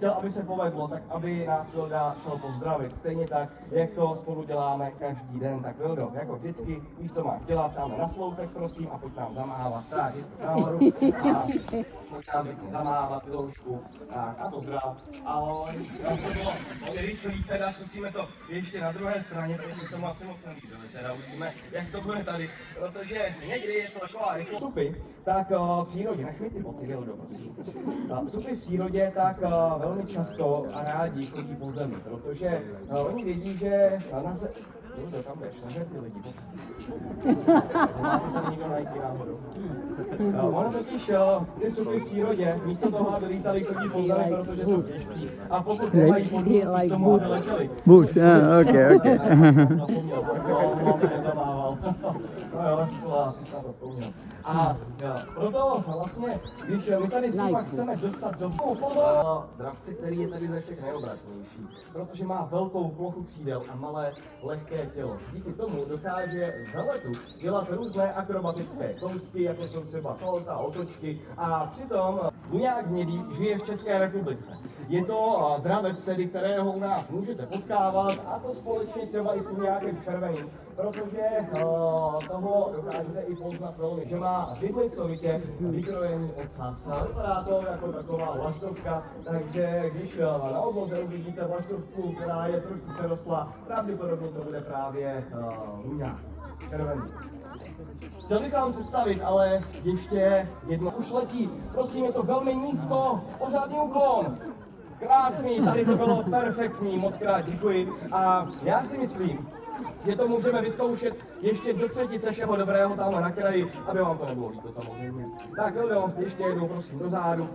chtěl, aby se povedlo, tak aby nás Vilda šel pozdravit. Stejně tak, jak to spolu děláme každý den. Tak Vildo, jako vždycky, víš, co máš dělat, dáme na sloupek, prosím, a pojď nám zamávat. Tak, jsi nahoru a pojď nám pěkně zamávat, Viloušku. Tak, a pozdrav. Ahoj. Tak to bylo hodně rychlý, teda zkusíme to ještě na druhé straně, protože tomu asi moc nevídeme. Teda uvidíme, jak to bude tady, protože někdy je to taková rychlost. Vstupy, tak v přírodě, nech mi ty boty, Vildo, vstupy v přírodě, tak velmi často a rádi chodí po zemi, protože oni vědí, že na se... Vildo, kam jdeš? Neřek ty lidi, pojď. Máte tam nikdo najít náhodou. Ono totiž ty vstupy v přírodě, místo toho, aby lítali, chodí po zemi, protože jsou těžcí. A pokud nemají podmínky k tomu, aby letěli. Boots, okay. Zapomněl jsem, to nezamával. No jo, asi jsem to vzpomněl. A proto vlastně, když my tady s nimi chceme dostat do dravce, který je tady ze všech nejobratnější, protože má velkou plochu křídel a malé, lehké tělo. Díky tomu dokáže z letu dělat různé akrobatické kousky, jako jsou třeba salta, otočky, a přitom buňák hnědý žije v České republice. Je to dravec, tedy kterého u nás můžete potkávat, a to společně třeba i s buňákem červeným, protože toho dokážete i poznat velmi, že má bydlicovitě vykrojený ocas. Vypadá to jako taková vlaštovka, takže když na obloze uvidíte vlaštovku, která je trošku přerostlá, pravděpodobně to bude právě buňák červený. Chtěl bych vám představit, ale ještě jedno už letí. Prosím, je to velmi nízko, pořádný úklon. Krásný, tady to bylo perfektní, moc krát děkuji. A já si myslím, že to můžeme vyzkoušet ještě do třetice všeho dobrého tamhle na kraji, aby vám to nebylo líto samozřejmě. Tak jo, ještě jednou prosím do zádu,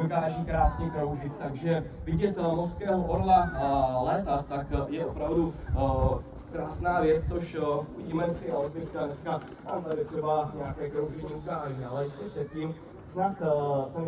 dokáží krásně kroužit, takže vidět mořského orla létat, tak je opravdu krásná věc, což uvidíme si, ale dneska nám tady třeba nějaké kroužení ukáže, ale ještě předtím snad se mi